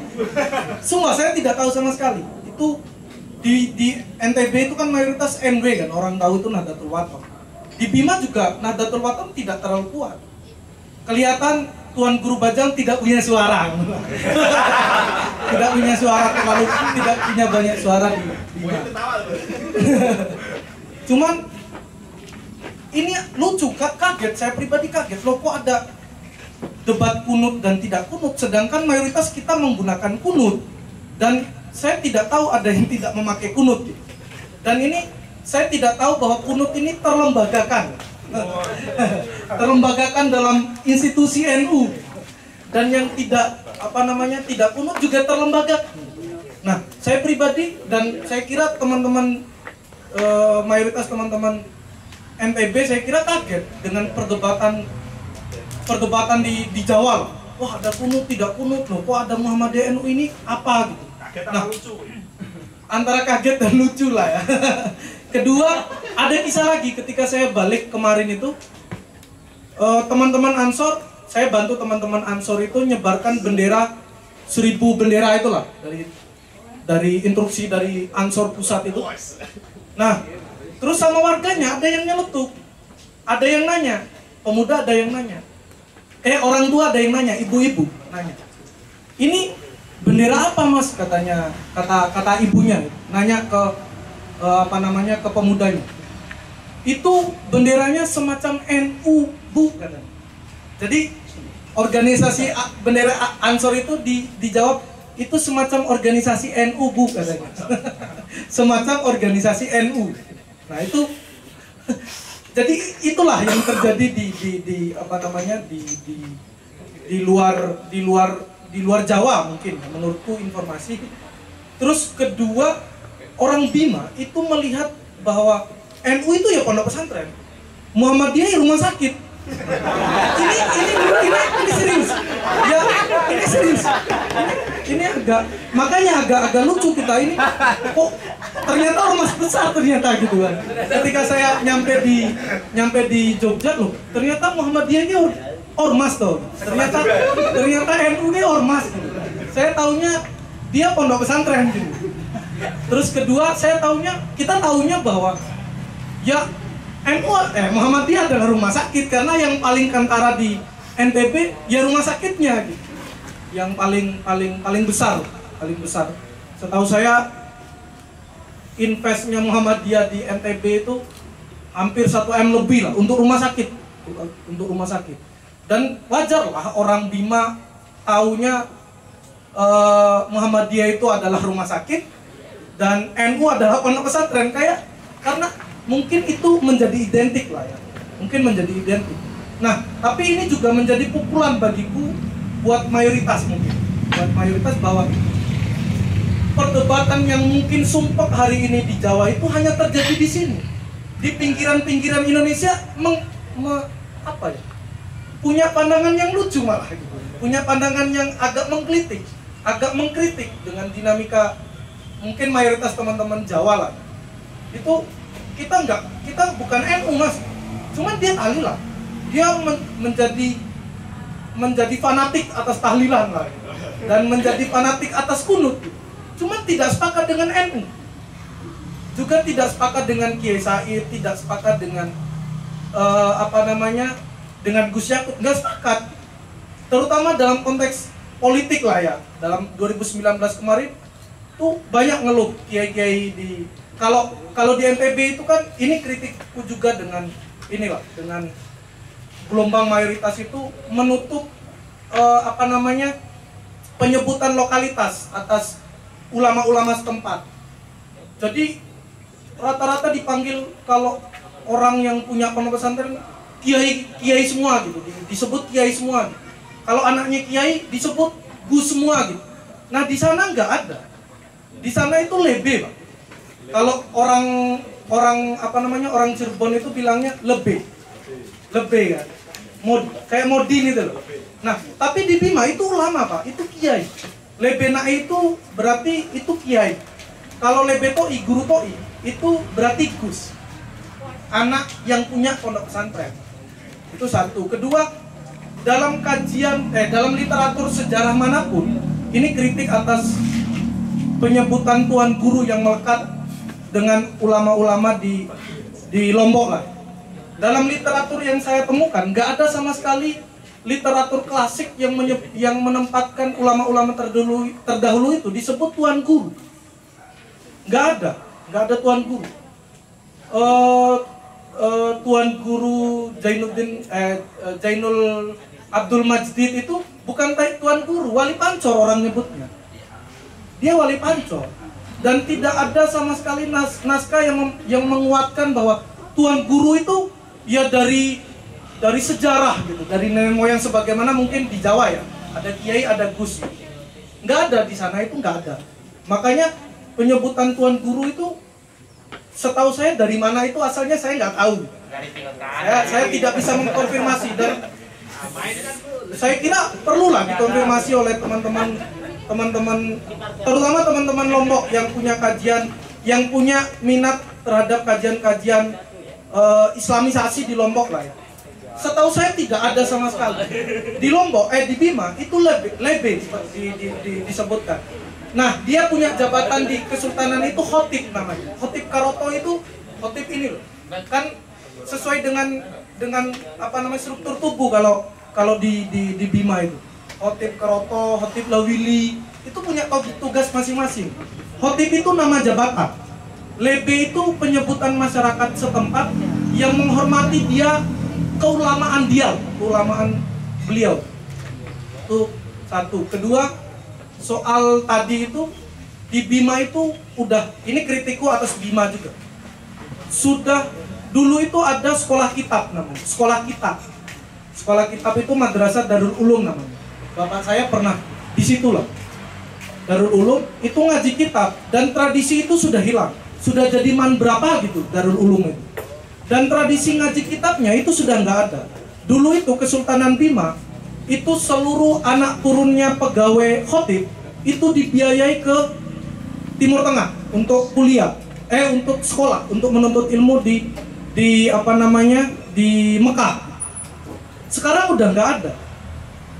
Sumpah, saya tidak tahu sama sekali. Itu di NTB itu kan mayoritas NW kan, orang tahu itu Nahdlatul Wathon. Di Bima juga Nahdlatul Wathon tidak terlalu kuat. Kelihatan Tuan Guru Bajang tidak punya suara. Tidak punya suara terlalu, tidak punya banyak suara di Bima. Cuman ini lucu, kaget, saya pribadi kaget loh, kok ada debat kunut dan tidak kunut, sedangkan mayoritas kita menggunakan kunut, dan saya tidak tahu ada yang tidak memakai kunut. Dan ini saya tidak tahu bahwa kunut ini terlembagakan, terlembagakan dalam institusi NU, dan yang tidak tidak kunut juga terlembagakan. Nah, saya pribadi dan saya kira teman-teman mayoritas teman-teman NTB saya kira kaget dengan perdebatan di Jawa. Wah, ada kunut tidak kunut loh, kok ada Muhammadiyah NU ini apa gitu. Nah, antara kaget dan lucu lah ya. Kedua, ada kisah lagi ketika saya balik kemarin itu, teman-teman Ansor, saya bantu teman-teman Ansor itu nyebarkan bendera 1000 bendera itulah dari instruksi dari Ansor pusat itu. Nah, terus sama warganya ada yang nyeletuk, ada yang nanya, pemuda ada yang nanya, orang tua ada yang nanya, ibu-ibu nanya, ini bendera apa mas, katanya, kata ibunya, nanya ke ke pemudanya, itu benderanya semacam NU bu, katanya. Jadi organisasi bendera Ansor itu dijawab itu semacam organisasi NU bu, katanya. Semacam organisasi NU. Nah itu, jadi itulah yang terjadi di luar Jawa mungkin, menurutku informasi. Terus kedua, orang Bima itu melihat bahwa NU itu ya pondok pesantren, Muhammadiyah ya rumah sakit. Ini serius. Ya, ini serius. Ini makanya agak lucu kita ini. Kok ternyata ormas besar ternyata gitu kan. Ketika saya nyampe di Jogja loh, ternyata Muhammadiyah ini ormas tuh. Ternyata NU ini ormas gitu. Saya taunya dia pondok pesantren gitu. Terus kedua, kita taunya bahwa ya Muhammadiyah adalah rumah sakit, karena yang paling kentara di NTB ya rumah sakitnya gitu. Yang paling besar. Setahu saya investnya Muhammadiyah di NTB itu hampir 1 M lebih lah untuk rumah sakit. Dan wajar lah orang Bima taunya Muhammadiyah itu adalah rumah sakit dan NU adalah pondok pesantren, karena mungkin itu menjadi identik lah ya. Nah, tapi ini juga menjadi pukulan bagiku buat mayoritas bahwa perdebatan yang mungkin sumpek hari ini di Jawa itu hanya terjadi di sini. Di pinggiran-pinggiran Indonesia punya pandangan yang lucu malah gitu. Punya pandangan yang agak mengkritik dengan dinamika mungkin mayoritas teman-teman Jawa lah. Itu kita bukan NU mas, cuman dia tahlilan, dia menjadi fanatik atas tahlilan lah, dan menjadi fanatik atas kunut, cuman tidak sepakat dengan NU, juga tidak sepakat dengan Kiai Said, tidak sepakat dengan dengan Gus Yakut, nggak sepakat, terutama dalam konteks politik lah ya. Dalam 2019 kemarin tuh banyak ngeluh kiai-kiai di kalau di NTB itu kan ini kritikku juga dengan inilah dengan gelombang mayoritas itu menutup penyebutan lokalitas atas ulama-ulama setempat. Jadi rata-rata dipanggil kalau orang yang punya pondok pesantren kiai semua gitu, disebut kiai semua gitu. Kalau anaknya kiai disebut gus semua gitu. Nah di sana nggak ada. Di sana itu lebe, Pak. Kalau orang Cirebon itu bilangnya lebe kan, kayak modin itu loh. Nah tapi di Bima itu ulama, Pak, itu kiai. Lebe nae itu berarti itu kiai. Kalau lebe toi, guru toi itu berarti gus, anak yang punya pondok pesantren. Itu satu. Kedua, dalam kajian dalam literatur sejarah manapun ini kritik atas penyebutan tuan guru yang melekat dengan ulama-ulama di Lombok lah. Dalam literatur yang saya temukan nggak ada sama sekali literatur klasik yang menempatkan ulama-ulama terdahulu itu disebut tuan guru. Nggak ada tuan guru. Tuan guru Jainul Abdul Majdid itu bukan tuan guru, wali pancor orang nyebutnya. Dia wali pancor. Dan tidak ada sama sekali naskah yang menguatkan bahwa tuan guru itu ya dari sejarah gitu, dari nenek moyang sebagaimana mungkin di Jawa ya. Ada kiai, ada gus. Nggak ada di sana, itu nggak ada. Makanya penyebutan tuan guru itu setahu saya dari mana itu asalnya saya nggak tahu. Saya tidak bisa mengkonfirmasi dan saya kira perlulah dikonfirmasi oleh teman-teman, terutama teman-teman Lombok yang punya kajian, yang punya minat terhadap kajian-kajian Islamisasi di Lombok lah ya. Setahu saya tidak ada sama sekali di Lombok, di Bima itu lebe disebutkan. Nah, dia punya jabatan di Kesultanan itu khotib namanya. Khotib Karoto itu khotib ini loh. Kan sesuai dengan struktur tubuh kalau di Bima itu. Khotib Karoto, khotib Lawili itu punya tugas masing-masing. Khotib itu nama jabatan. Lebe itu penyebutan masyarakat setempat yang menghormati dia, keulamaan beliau. Itu satu. Kedua, soal tadi itu di Bima itu udah, ini kritikku atas Bima juga. Sudah dulu itu ada sekolah kitab namanya, sekolah kitab. Sekolah kitab itu Madrasah Darul Ulum namanya. Bapak saya pernah di situ lah. Darul Ulum itu ngaji kitab dan tradisi itu sudah hilang. Sudah jadi man berapa gitu Darul Ulum itu. Dan tradisi ngaji kitabnya itu sudah nggak ada. Dulu itu Kesultanan Bima itu seluruh anak turunnya pegawai khotib itu dibiayai ke Timur Tengah untuk kuliah, untuk sekolah, untuk menuntut ilmu di Mekah. Sekarang udah nggak ada.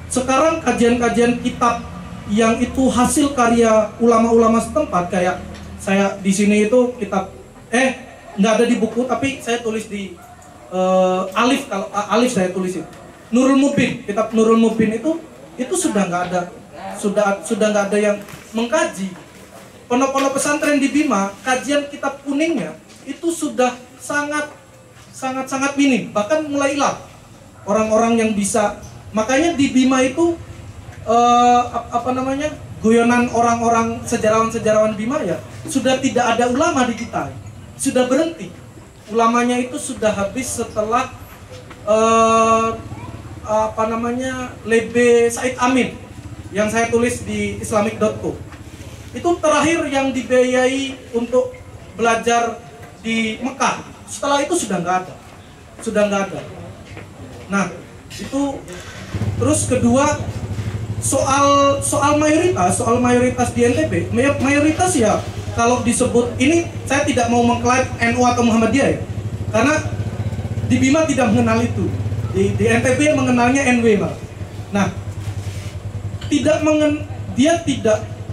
Sekarang kajian-kajian kitab yang itu hasil karya ulama-ulama setempat, kayak saya di sini itu kitab nggak ada di buku tapi saya tulis di Alif, kalau Alif saya tulis itu. Nurul Mubin, kitab Nurul Mubin itu sudah nggak ada, sudah nggak ada yang mengkaji. Pondok-pondok pesantren di Bima, kajian kitab kuningnya itu sudah sangat minim, bahkan mulai hilang orang-orang yang bisa. Makanya di Bima itu guyonan orang-orang sejarawan Bima ya sudah tidak ada ulama di kita, sudah berhenti. Ulamanya itu sudah habis setelah Lebe Said Amin yang saya tulis di islamic.co. Itu terakhir yang dibiayai untuk belajar di Mekah. Setelah itu sudah nggak ada. Nah, itu terus kedua soal mayoritas di NTB, mayoritas ya kalau disebut ini, saya tidak mau mengklaim NU atau Muhammadiyah ya, karena di Bima tidak mengenal itu. Di NTB mengenalnya NW malah. Nah,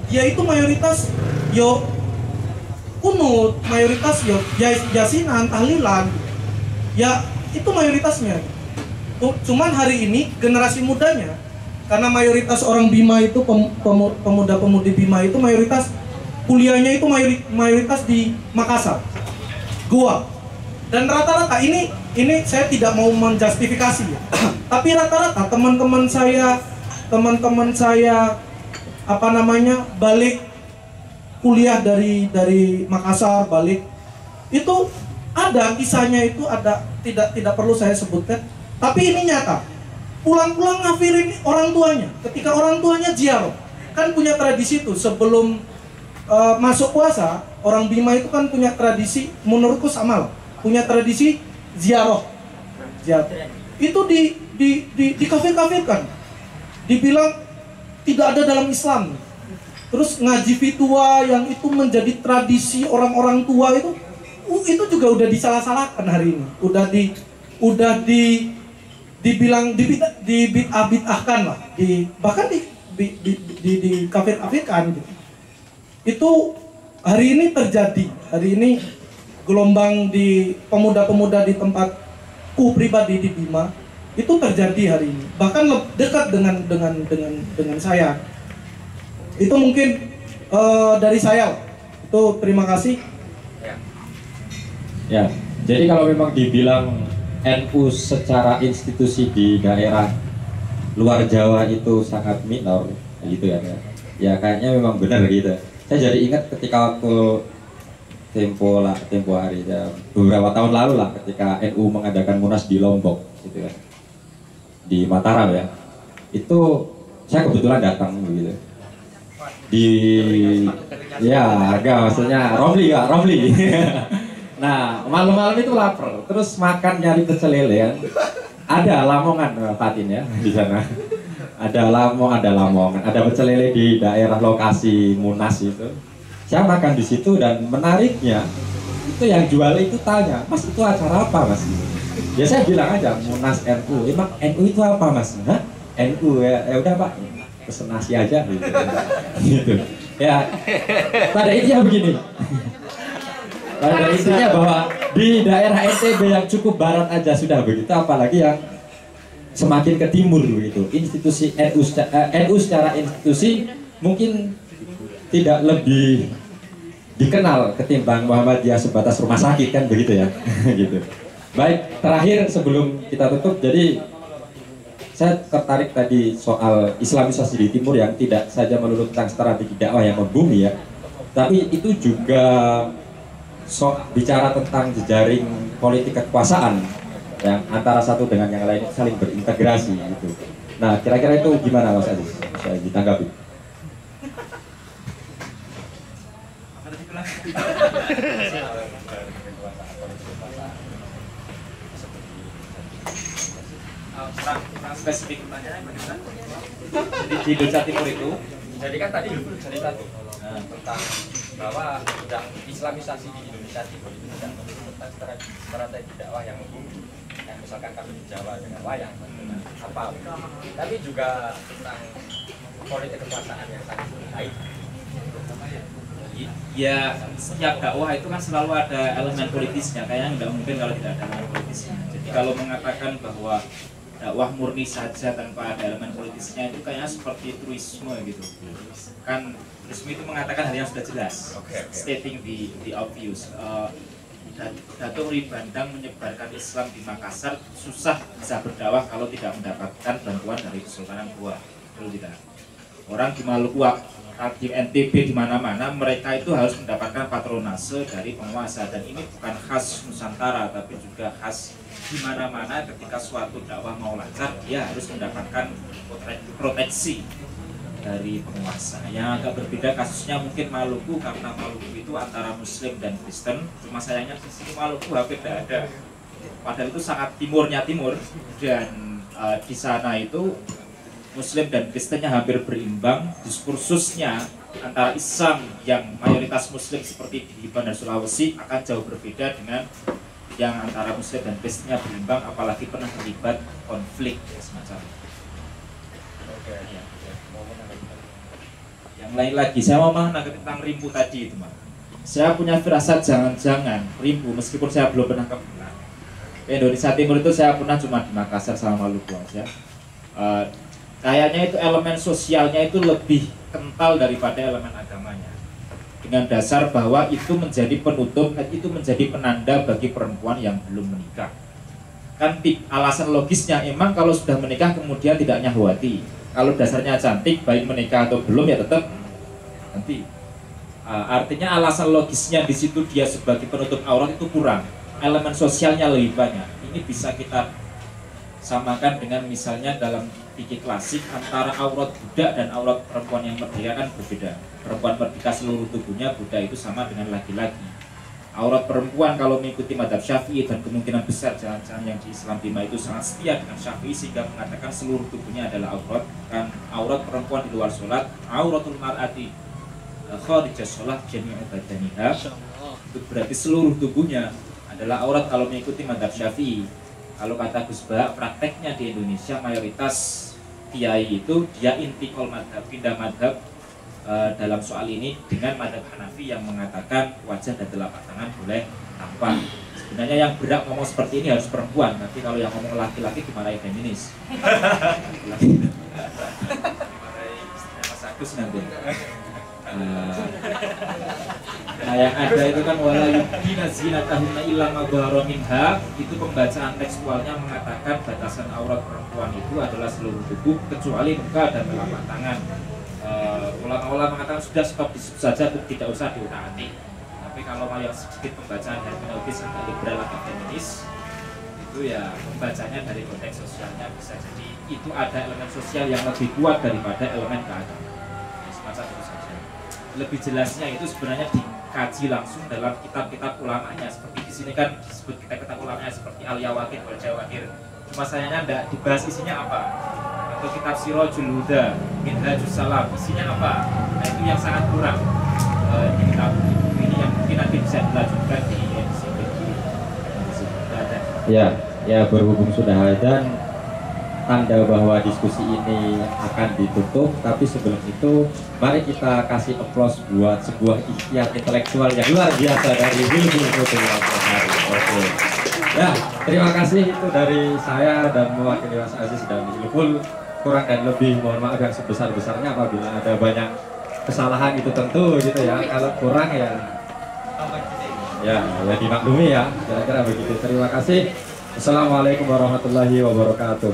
dia itu mayoritas yo kunut, mayoritas yo yasinan, tahlilan. Ya, itu mayoritasnya. Cuman hari ini generasi mudanya, karena mayoritas orang Bima itu pemuda-pemudi Bima itu mayoritas kuliahnya itu mayoritas di Makassar, Goa. Dan rata-rata ini saya tidak mau menjustifikasi ya. Tapi rata-rata teman-teman saya balik kuliah dari Makassar, balik itu ada kisahnya, itu ada, tidak perlu saya sebutkan. Tapi ini nyata. Pulang-pulang ngafirin orang tuanya. Ketika orang tuanya ziarah, kan punya tradisi tuh sebelum masuk puasa, orang Bima itu kan punya tradisi, menurutku sama lah, punya tradisi ziarah. Itu di kafir-kafirkan, dibilang tidak ada dalam Islam. Terus ngaji fitua yang itu menjadi tradisi orang-orang tua itu juga udah disalah-salahkan hari ini. Udah dibilang dibid'ah-bid'ahkan lah, bahkan di kafir-kafirkan gitu. Itu hari ini terjadi. Hari ini gelombang di pemuda-pemuda di tempatku pribadi di Bima itu terjadi hari ini. Bahkan dekat dengan saya. Itu mungkin dari saya. Itu terima kasih. Ya, jadi kalau memang dibilang NU secara institusi di daerah luar Jawa itu sangat minor, gitu ya. Ya kayaknya memang benar gitu. Saya jadi ingat ketika waktu tempo hari ya, beberapa tahun lalu lah, ketika NU mengadakan Munas di Lombok, gitu ya, di Mataram ya. Itu saya kebetulan datang begitu. Maksudnya Romli. Nah, malam-malam itu lapar, terus makan nyari pecel lele ya. Ada Lamongan Fatin ya di sana. Ada Lamongan, ada pecel lele di daerah lokasi Munas itu. Saya makan di situ dan menariknya itu yang jual itu tanya, "Mas, itu acara apa, Mas?" Ya saya bilang aja, Munas NU. Emang NU itu apa, Mas? Hah? NU ya udah Pak, pesen nasi aja gitu. Gitu. Ya. Pada intinya begini. Pada intinya bahwa di daerah NTB yang cukup barat aja sudah begitu, apalagi yang semakin ke timur begitu. Institusi NU secara institusi mungkin tidak lebih dikenal ketimbang Muhammadiyah sebatas rumah sakit kan begitu ya. Gitu. Baik, terakhir sebelum kita tutup, jadi saya tertarik tadi soal Islamisasi di timur yang tidak saja melulu tentang strategi dakwah yang membumi ya, tapi itu juga bicara tentang jejaring politik kekuasaan yang antara satu dengan yang lain saling berintegrasi gitu. Nah, kira-kira itu gimana Mas Aziz? Saya ditanggapi. Kurang spesifik pertanyaan bagaimana? Jadi di Indonesia Timur itu, jadi kan tadi cerita tuh tentang bahwa sudah Islamisasi di Indonesia Timur itu tidak melulu tentang strategi dakwah yang membumi, yang misalkan kami di Jawa dengan wayang apa, tapi juga tentang politik kekuasaan yang sangat baik. Ya, setiap dakwah itu kan selalu ada elemen politisnya, kayaknya nggak mungkin kalau tidak ada elemen politisnya. Jadi kalau mengatakan bahwa dakwah murni saja tanpa ada elemen politisnya itu kayaknya seperti truisme gitu. Kan truisme itu mengatakan hal yang sudah jelas, stating the obvious. Datuk Ri Bandang menyebarkan Islam di Makassar susah bisa berdakwah kalau tidak mendapatkan bantuan dari Kesultanan Goa. Betul tidak? Orang di Maluku, di NTB, di mana-mana mereka itu harus mendapatkan patronase dari penguasa, dan ini bukan khas Nusantara tapi juga khas di mana-mana. Ketika suatu dakwah mau lancar, dia harus mendapatkan proteksi dari penguasa. Yang agak berbeda kasusnya mungkin Maluku, karena Maluku itu antara Muslim dan Kristen. Cuma sayangnya di sini Maluku hampir tidak ada. Padahal itu sangat timurnya timur, dan di sana itu Muslim dan Kristennya hampir berimbang. Diskursusnya antara Islam yang mayoritas Muslim seperti di Iban dan Sulawesi akan jauh berbeda dengan yang antara Muslim dan Kristennya berimbang, apalagi pernah terlibat konflik semacam itu. Yang lain lagi, saya mau menanggapi tentang Rimpu tadi itu, Mas. Saya punya firasat jangan-jangan Rimpu, meskipun saya belum pernah ke Indonesia Timur itu, saya pernah cuma di Makassar sama Maluku aja. Kayaknya itu elemen sosialnya itu lebih kental daripada elemen agamanya. dengan dasar bahwa itu menjadi penutup, itu menjadi penanda bagi perempuan yang belum menikah. Kan alasan logisnya emang kalau sudah menikah kemudian tidak nyahwati. Kalau dasarnya cantik, baik menikah atau belum ya tetap nanti. Artinya alasan logisnya di situ dia sebagai penutup aurat itu kurang. Elemen sosialnya lebih banyak. Ini bisa kita samakan dengan misalnya dalam fikih klasik antara aurat budak dan aurat perempuan yang merdeka kan berbeda. Perempuan merdeka seluruh tubuhnya, budak itu sama dengan laki-laki. Aurat perempuan kalau mengikuti madhab Syafi'i dan kemungkinan besar jangan-jangan yang di Islam 5 itu sangat setia dengan Syafi'i sehingga mengatakan seluruh tubuhnya adalah aurat. Kan aurat perempuan di luar sholat, auratul mar'ati kharijah sholat jami'u badaniha, itu berarti seluruh tubuhnya adalah aurat kalau mengikuti madhab Syafi'i. Kalau kata Gus Bah, prakteknya di Indonesia mayoritas kiai itu dia intikal madhab, pindah madhab dalam soal ini dengan madhab Hanafi yang mengatakan wajah dan telapak tangan boleh tampak. Sebenarnya yang berat ngomong seperti ini harus perempuan, tapi kalau yang ngomong laki-laki dimarahi feminis. Dimarahi Mas Agus nanti. Nah yang ada itu kan wala yubdina zinatahunna illa ma dhahara minha, itu pembacaan tekstualnya mengatakan batasan aurat perempuan itu adalah seluruh tubuh kecuali muka dan telapak tangan. Ulama-ulama mengatakan sudah stop di situ saja, tidak usah diutak-atik. Tapi kalau mau yang sedikit pembacaan hermeneutis atau liberal atau feminis itu ya pembacanya dari konteks sosialnya bisa jadi itu ada elemen sosial yang lebih kuat daripada elemen keagamaan. Semacam itu saja. Lebih jelasnya itu sebenarnya dikaji langsung dalam kitab-kitab ulamanya. Seperti di sini kan disebut kitab-kitab ulamanya seperti Al-Yawaqid wal Jawahir. Cuma sayangnya tidak dibahas isinya apa. Atau kitab Sirajul Huda, Minhajus Salam, isinya apa? Nah itu yang sangat kurang di kitab ini yang mungkin nanti bisa dilanjutkan di edisi berikutnya. Ya berhubung sudah ada tanda bahwa diskusi ini akan ditutup, tapi sebelum itu mari kita kasih aplaus buat sebuah ikhtiar intelektual yang luar biasa dari Wilbur Putri. Oke. Ya, terima kasih itu dari saya dan mewakili Mas Aziz dan Wilbur. Kurang dan lebih mohon maaf yang sebesar-besarnya apabila ada banyak kesalahan itu tentu gitu ya. Kalau kurang ya dimaklumi ya. Kira-kira begitu. Terima kasih. Assalamualaikum warahmatullahi wabarakatuh.